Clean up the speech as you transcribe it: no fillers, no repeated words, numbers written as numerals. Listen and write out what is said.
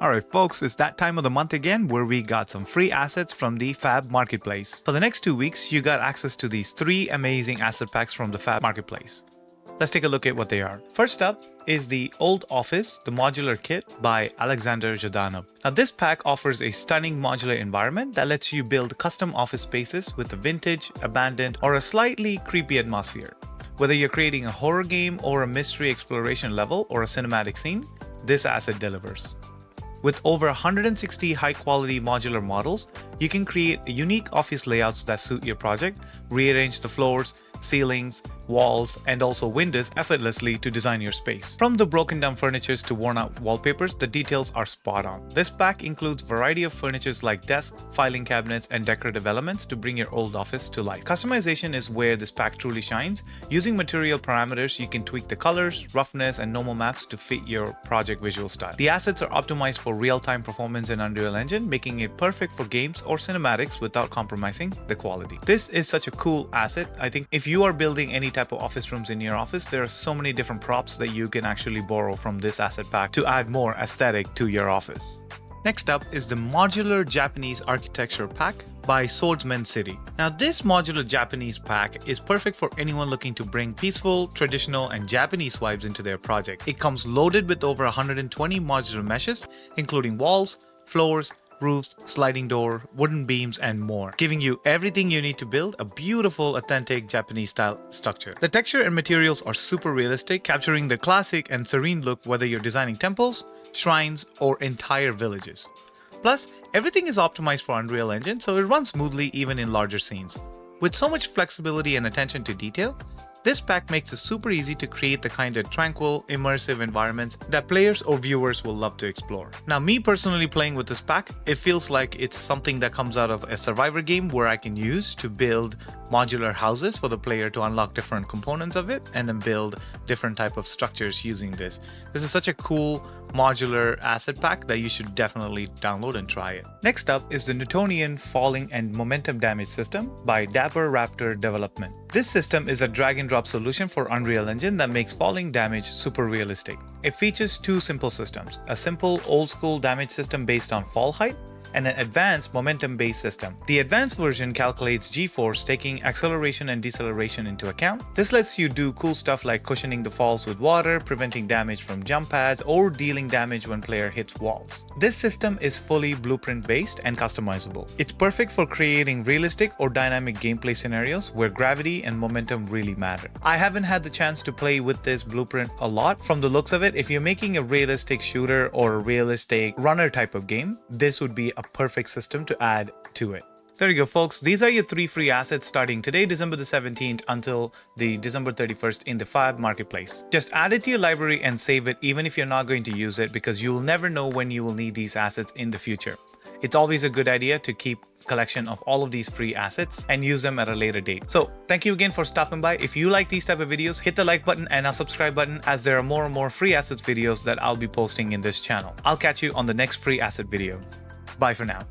Alright folks, it's that time of the month again where we got some free assets from the Fab Marketplace. For the next 2 weeks, you got access to these 3 amazing asset packs from the Fab Marketplace. Let's take a look at what they are. First up is the Old Office, the Modular Kit by Alexander Zhadanov. Now this pack offers a stunning modular environment that lets you build custom office spaces with a vintage, abandoned, or a slightly creepy atmosphere. Whether you're creating a horror game or a mystery exploration level or a cinematic scene, this asset delivers. With over 160 high-quality modular models, you can create unique office layouts that suit your project, rearrange the floors, ceilings, walls, and also windows effortlessly to design your space. From the broken down furnitures to worn out wallpapers, the details are spot on. This pack includes a variety of furnitures like desks, filing cabinets, and decorative elements to bring your old office to life. Customization is where this pack truly shines. Using material parameters, you can tweak the colors, roughness, and normal maps to fit your project visual style. The assets are optimized for real-time performance in Unreal Engine, making it perfect for games or cinematics without compromising the quality. This is such a cool asset. I think if you are building any type of office rooms in your office, there are so many different props that you can actually borrow from this asset pack to add more aesthetic to your office. Next up is the Modular Japanese Architecture Pack by Swordsman City. Now this modular Japanese pack is perfect for anyone looking to bring peaceful, traditional, and Japanese vibes into their project. It comes loaded with over 120 modular meshes, including walls, floors, roofs, sliding door, wooden beams, and more, giving you everything you need to build a beautiful, authentic Japanese-style structure. The texture and materials are super realistic, capturing the classic and serene look whether you're designing temples, shrines, or entire villages. Plus, everything is optimized for Unreal Engine, so it runs smoothly even in larger scenes. With so much flexibility and attention to detail, this pack makes it super easy to create the kind of tranquil, immersive environments that players or viewers will love to explore. Now, me personally playing with this pack, it feels like it's something that comes out of a survivor game where I can use to build modular houses for the player to unlock different components of it and then build different type of structures using this. This is such a cool modular asset pack that you should definitely download and try it. Next up is the Newtonian Falling and Momentum Damage System by Dapper Raptor Development. This system is a drag and drop solution for Unreal Engine that makes falling damage super realistic. It features 2 simple systems, a simple old school damage system based on fall height, and an advanced momentum-based system. The advanced version calculates G-force, taking acceleration and deceleration into account. This lets you do cool stuff like cushioning the falls with water, preventing damage from jump pads, or dealing damage when player hits walls. This system is fully blueprint-based and customizable. It's perfect for creating realistic or dynamic gameplay scenarios where gravity and momentum really matter. I haven't had the chance to play with this blueprint a lot. From the looks of it, if you're making a realistic shooter or a realistic runner type of game, this would be a perfect system to add to it. There you go folks, these are your 3 free assets starting today, December the 17th until the December 31st in the Fab Marketplace. Just add it to your library and save it even if you're not going to use it, because you will never know when you will need these assets in the future. It's always a good idea to keep collection of all of these free assets and use them at a later date. So thank you again for stopping by. If you like these type of videos, hit the like button and a subscribe button, as there are more and more free assets videos that I'll be posting in this channel. I'll catch you on the next free asset video. Bye for now.